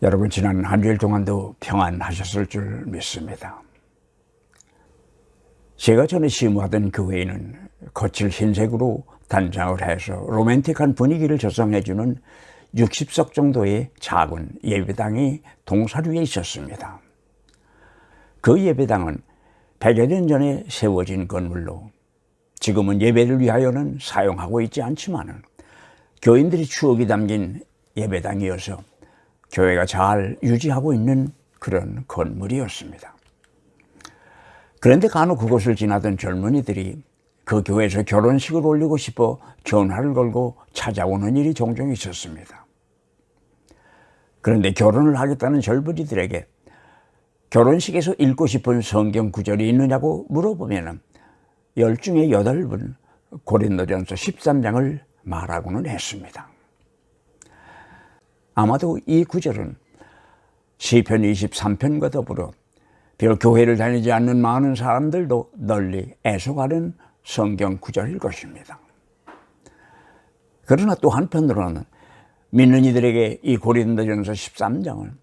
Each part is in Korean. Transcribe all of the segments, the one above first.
여러분 지난 한 주일 동안도 평안하셨을 줄 믿습니다. 제가 전에 심호하던 교회에는 거칠 흰색으로 단장을 해서 로맨틱한 분위기를 조성해주는 60석 정도의 작은 예배당이 동사류에 있었습니다. 그 예배당은 100여 년 전에 세워진 건물로 지금은 예배를 위하여는 사용하고 있지 않지만 교인들의 추억이 담긴 예배당이어서 교회가 잘 유지하고 있는 그런 건물이었습니다. 그런데 간혹 그곳을 지나던 젊은이들이 그 교회에서 결혼식을 올리고 싶어 전화를 걸고 찾아오는 일이 종종 있었습니다. 그런데 결혼을 하겠다는 젊은이들에게 결혼식에서 읽고 싶은 성경 구절이 있느냐고 물어보면 10 중에 8번 고린도전서 13장을 말하고는 했습니다. 아마도 이 구절은 시편 23편과 더불어 별 교회를 다니지 않는 많은 사람들도 널리 애속하는 성경 구절일 것입니다. 그러나 또 한편으로는 믿는 이들에게 이 고린도전서 13장은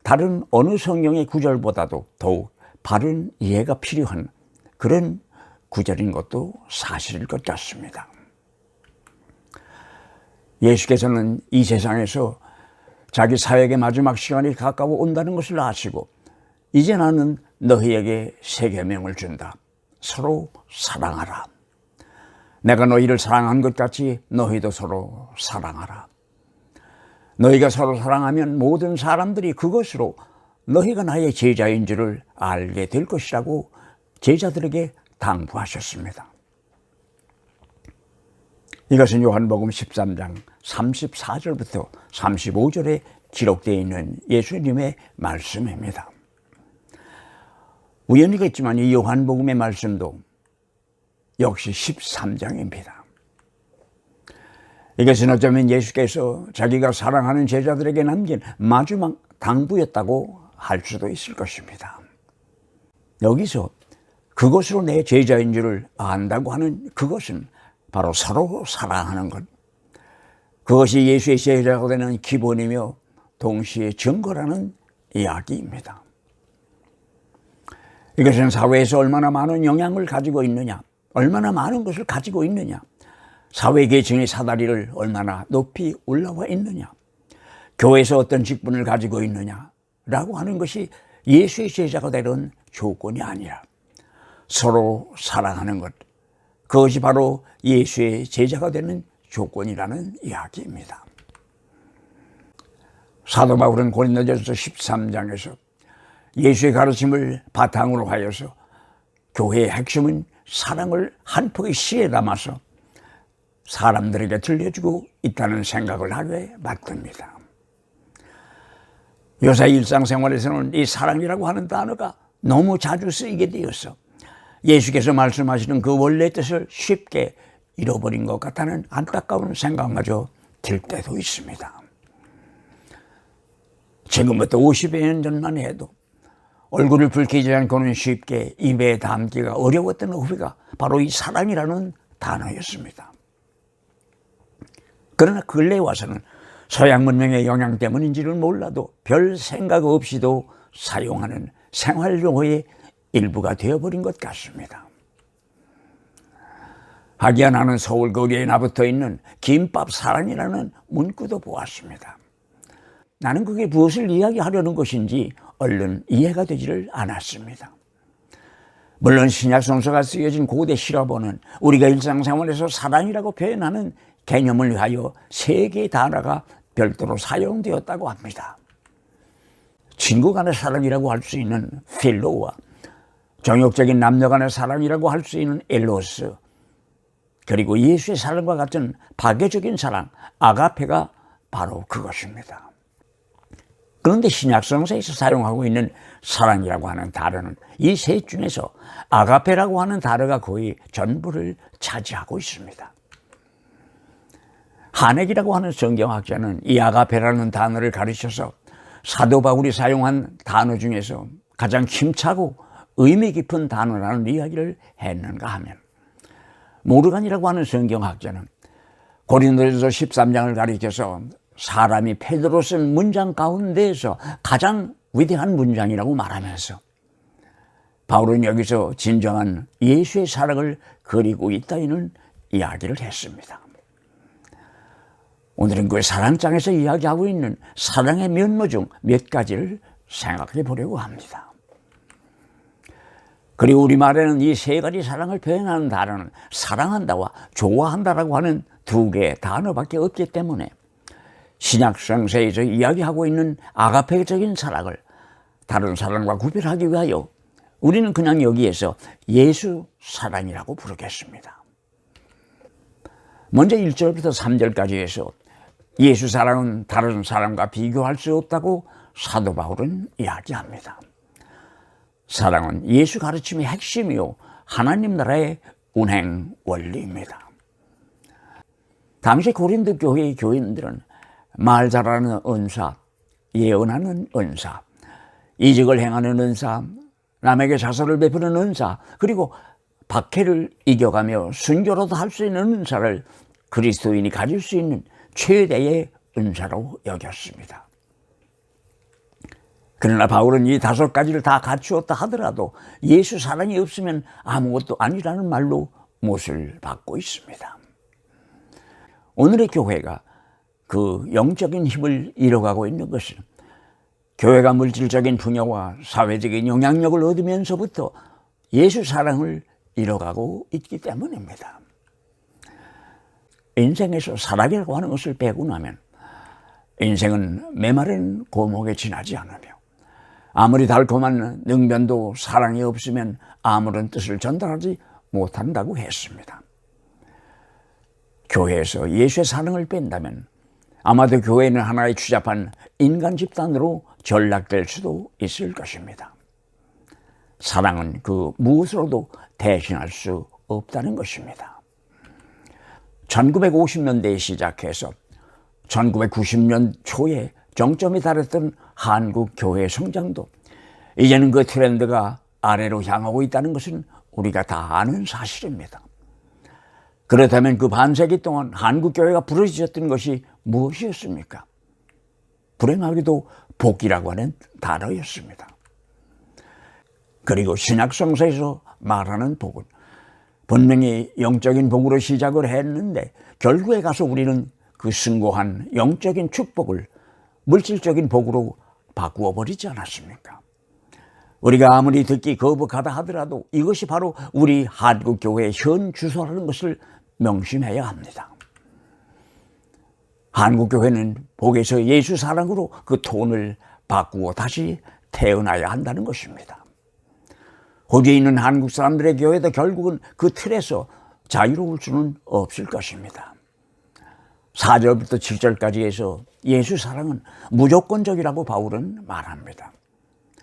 다른 어느 성경의 구절보다도 더욱 바른 이해가 필요한 그런 구절인 것도 사실일 것 같습니다. 예수께서는 이 세상에서 자기 사역의 마지막 시간이 가까워 온다는 것을 아시고 이제 나는 너희에게 새 계명을 준다. 서로 사랑하라. 내가 너희를 사랑한 것 같이 너희도 서로 사랑하라. 너희가 서로 사랑하면 모든 사람들이 그것으로 너희가 나의 제자인 줄을 알게 될 것이라고 제자들에게 당부하셨습니다. 이것은 요한복음 13장 34절부터 35절에 기록되어 있는 예수님의 말씀입니다. 우연이겠지만 이 요한복음의 말씀도 역시 13장입니다. 이것은 어쩌면 예수께서 자기가 사랑하는 제자들에게 남긴 마지막 당부였다고 할 수도 있을 것입니다. 여기서 그것으로 내 제자인 줄을 안다고 하는 그것은 바로 서로 사랑하는 것. 그것이 예수의 제자가 되는 기본이며 동시에 증거라는 이야기입니다. 이것은 사회에서 얼마나 많은 영향을 가지고 있느냐, 얼마나 많은 것을 가지고 있느냐, 사회 계층의 사다리를 얼마나 높이 올라와 있느냐, 교회에서 어떤 직분을 가지고 있느냐라고 하는 것이 예수의 제자가 되는 조건이 아니라 서로 사랑하는 것, 그것이 바로 예수의 제자가 되는 조건이라는 이야기입니다. 사도 바울은 고린도전서 13장에서 예수의 가르침을 바탕으로 하여서 교회의 핵심은 사랑을 한 폭의 시에 담아서 사람들에게 들려주고 있다는 생각을 하게 만듭니다. 요새 일상생활에서는 이 사랑이라고 하는 단어가 너무 자주 쓰이게 되어서 예수께서 말씀하시는 그 원래의 뜻을 쉽게 잃어버린 것 같다는 안타까운 생각마저 들 때도 있습니다. 지금부터 50여 년 전만 해도 얼굴을 붉히지 않고는 쉽게 입에 담기가 어려웠던 어휘가 바로 이 사랑이라는 단어였습니다. 그러나 근래에 와서는 서양 문명의 영향 때문인지는 몰라도 별 생각 없이도 사용하는 생활용어의 일부가 되어버린 것 같습니다. 하기야 나는 서울 거리에 나붙어 있는 김밥 사랑이라는 문구도 보았습니다. 나는 그게 무엇을 이야기하려는 것인지 얼른 이해가 되지를 않았습니다. 물론 신약 성서가 쓰여진 고대 실화본은 우리가 일상생활에서 사랑이라고 표현하는 개념을 위하여 3개의 단어가 별도로 사용되었다고 합니다. 친구 간의 사랑이라고 할 수 있는 필로와 정욕적인 남녀 간의 사랑이라고 할 수 있는 엘로스, 그리고 예수의 사랑과 같은 파괴적인 사랑, 아가페가 바로 그것입니다. 그런데 신약성서에서 사용하고 있는 사랑이라고 하는 단어는 이 셋 중에서 아가페라고 하는 단어가 거의 전부를 차지하고 있습니다. 하넥이라고 하는 성경학자는 이 아가페라는 단어를 가르쳐서 사도 바울이 사용한 단어 중에서 가장 힘차고 의미 깊은 단어라는 이야기를 했는가 하면, 모르간이라고 하는 성경학자는 고린도전서 13장을 가리켜서 사람이 페드로 쓴 문장 가운데에서 가장 위대한 문장이라고 말하면서 바울은 여기서 진정한 예수의 사랑을 그리고 있다는 이야기를 했습니다. 오늘은 그 사랑장에서 이야기하고 있는 사랑의 면모 중 몇 가지를 생각해 보려고 합니다. 그리고 우리말에는 이 세 가지 사랑을 표현하는 단어는 사랑한다와 좋아한다라고 하는 두 개의 단어밖에 없기 때문에 신약 성서에서 이야기하고 있는 아가페적인 사랑을 다른 사랑과 구별하기 위하여 우리는 그냥 여기에서 예수 사랑이라고 부르겠습니다. 먼저 1절부터 3절까지 해서 예수 사랑은 다른 사랑과 비교할 수 없다고 사도 바울은 이야기합니다. 사랑은 예수 가르침의 핵심이요 하나님 나라의 운행 원리입니다. 당시 고린도 교회의 교인들은 말 잘하는 은사, 예언하는 은사, 이직을 행하는 은사, 남에게 자선을 베푸는 은사, 그리고 박해를 이겨가며 순교로도 할 수 있는 은사를 그리스도인이 가질 수 있는 최대의 은사로 여겼습니다. 그러나 바울은 이 5가지를 다 갖추었다 하더라도 예수 사랑이 없으면 아무것도 아니라는 말로 못을 받고 있습니다. 오늘의 교회가 그 영적인 힘을 잃어가고 있는 것은 교회가 물질적인 풍요와 사회적인 영향력을 얻으면서부터 예수 사랑을 잃어가고 있기 때문입니다. 인생에서 사랑이라고 하는 것을 빼고 나면 인생은 메마른 고목에 지나지 않으며 아무리 달콤한 능변도 사랑이 없으면 아무런 뜻을 전달하지 못한다고 했습니다. 교회에서 예수의 사랑을 뺀다면 아마도 교회는 하나의 추잡한 인간 집단으로 전락될 수도 있을 것입니다. 사랑은 그 무엇으로도 대신할 수 없다는 것입니다. 1950년대에 시작해서 1990년 초에 정점에 달했던 한국 교회 성장도 이제는 그 트렌드가 아래로 향하고 있다는 것은 우리가 다 아는 사실입니다. 그렇다면 그 반세기 동안 한국 교회가 부르짖었던 것이 무엇이었습니까? 불행하게도 복이라고 하는 단어였습니다. 그리고 신약 성서에서 말하는 복은 분명히 영적인 복으로 시작을 했는데 결국에 가서 우리는 그 숭고한 영적인 축복을 물질적인 복으로 바꾸어 버리지 않았습니까? 우리가 아무리 듣기 거북하다 하더라도 이것이 바로 우리 한국 교회의 현 주소라는 것을 명심해야 합니다. 한국 교회는 복에서 예수 사랑으로 그 톤을 바꾸어 다시 태어나야 한다는 것입니다. 거기에 있는 한국 사람들의 교회도 결국은 그 틀에서 자유로울 수는 없을 것입니다. 4절부터 7절까지 해서 예수 사랑은 무조건적이라고 바울은 말합니다.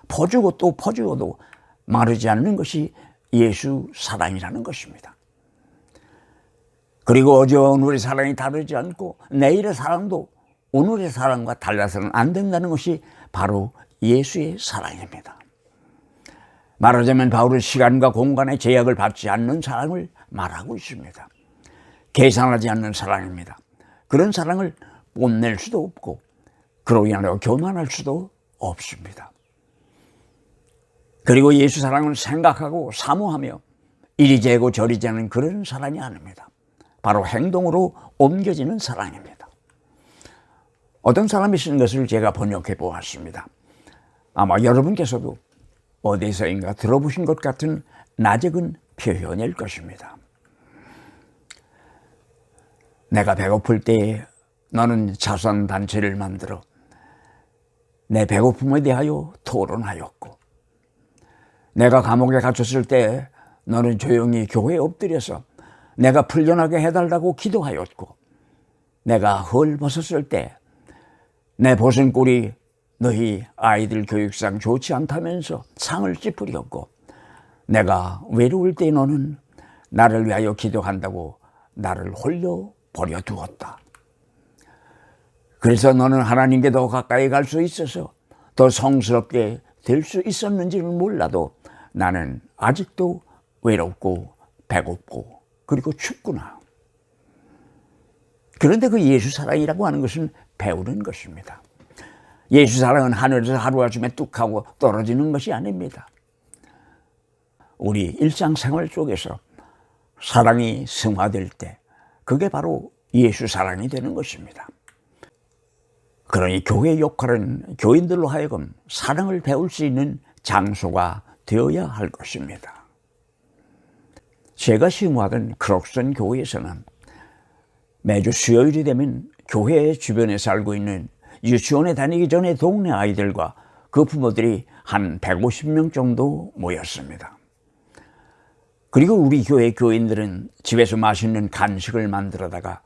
퍼주고 또 퍼주어도 마르지 않는 것이 예수 사랑이라는 것입니다. 그리고 어제와 오늘의 사랑이 다르지 않고 내일의 사랑도 오늘의 사랑과 달라서는 안 된다는 것이 바로 예수의 사랑입니다. 말하자면 바울은 시간과 공간의 제약을 받지 않는 사랑을 말하고 있습니다. 계산하지 않는 사랑입니다. 그런 사랑을 뽐낼 수도 없고 그로 인하여 교만할 수도 없습니다. 그리고 예수 사랑은 생각하고 사모하며 이리 재고 저리 재는 그런 사랑이 아닙니다. 바로 행동으로 옮겨지는 사랑입니다. 어떤 사람이 쓴 것을 제가 번역해 보았습니다. 아마 여러분께서도 어디서인가 들어보신 것 같은 나적은 표현일 것입니다. 내가 배고플 때에 너는 자선단체를 만들어 내 배고픔에 대하여 토론하였고, 내가 감옥에 갇혔을 때 너는 조용히 교회에 엎드려서 내가 풀려나게 해달라고 기도하였고, 내가 헐 벗었을 때 내 벗은 꼴이 너희 아이들 교육상 좋지 않다면서 상을 찌푸렸고, 내가 외로울 때 너는 나를 위하여 기도한다고 나를 홀려 버려두었다. 그래서 너는 하나님께 더 가까이 갈 수 있어서 더 성스럽게 될 수 있었는지는 몰라도 나는 아직도 외롭고 배고프고 그리고 춥구나. 그런데 그 예수 사랑이라고 하는 것은 배우는 것입니다. 예수 사랑은 하늘에서 하루아침에 뚝 하고 떨어지는 것이 아닙니다. 우리 일상생활 속에서 사랑이 승화될 때 그게 바로 예수 사랑이 되는 것입니다. 그러니 교회의 역할은 교인들로 하여금 사랑을 배울 수 있는 장소가 되어야 할 것입니다. 제가 심호하던 크록슨 교회에서는 매주 수요일이 되면 교회 주변에 살고 있는 유치원에 다니기 전에 동네 아이들과 그 부모들이 한 150명 정도 모였습니다. 그리고 우리 교회 교인들은 집에서 맛있는 간식을 만들어다가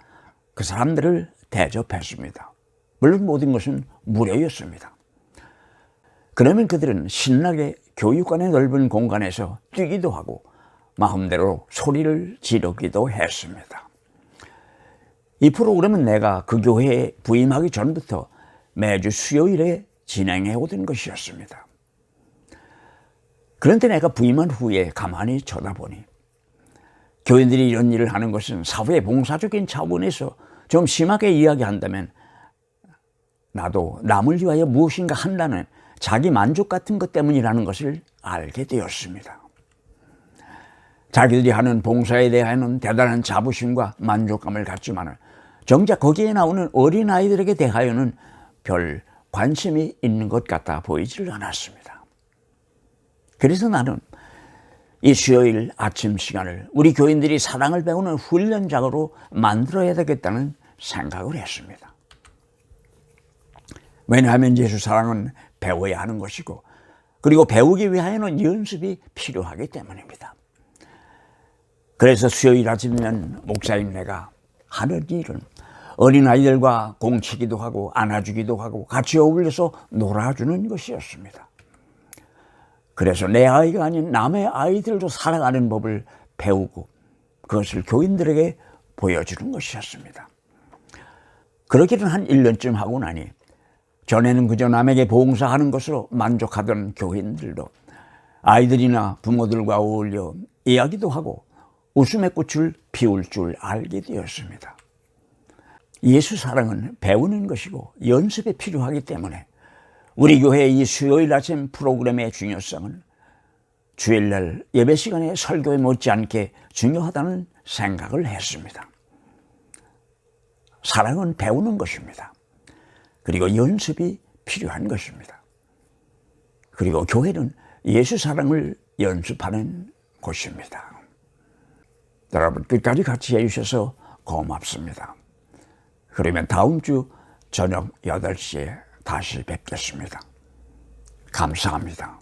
그 사람들을 대접했습니다. 물론 모든 것은 무료였습니다. 그러면 그들은 신나게 교육관의 넓은 공간에서 뛰기도 하고 마음대로 소리를 지르기도 했습니다. 이 프로그램은 내가 그 교회에 부임하기 전부터 매주 수요일에 진행해 오던 것이었습니다. 그런데 내가 부임한 후에 가만히 쳐다보니 교인들이 이런 일을 하는 것은 사회 봉사적인 차원에서 좀 심하게 이야기한다면 나도 남을 위하여 무엇인가 한다는 자기 만족 같은 것 때문이라는 것을 알게 되었습니다. 자기들이 하는 봉사에 대하여는 대단한 자부심과 만족감을 갖지만 정작 거기에 나오는 어린아이들에게 대하여는 별 관심이 있는 것 같아 보이지를 않았습니다. 그래서 나는 이 수요일 아침 시간을 우리 교인들이 사랑을 배우는 훈련장으로 만들어야 되겠다는 생각을 했습니다. 왜냐하면 예수 사랑은 배워야 하는 것이고 그리고 배우기 위하여는 연습이 필요하기 때문입니다. 그래서 수요일 아침이면 목사님 내가 하는 일은 어린아이들과 공치기도 하고 안아주기도 하고 같이 어울려서 놀아주는 것이었습니다. 그래서 내 아이가 아닌 남의 아이들도 살아가는 법을 배우고 그것을 교인들에게 보여주는 것이었습니다. 그러기는 한 1년쯤 하고 나니 전에는 그저 남에게 봉사하는 것으로 만족하던 교인들도 아이들이나 부모들과 어울려 이야기도 하고 웃음의 꽃을 피울 줄 알게 되었습니다. 예수 사랑은 배우는 것이고 연습이 필요하기 때문에 우리 교회의 이 수요일 아침 프로그램의 중요성은 주일날 예배 시간에 설교에 못지않게 중요하다는 생각을 했습니다. 사랑은 배우는 것입니다. 그리고 연습이 필요한 것입니다. 그리고 교회는 예수 사랑을 연습하는 곳입니다. 여러분 끝까지 같이 해주셔서 고맙습니다. 그러면 다음 주 저녁 8시에 다시 뵙겠습니다. 감사합니다.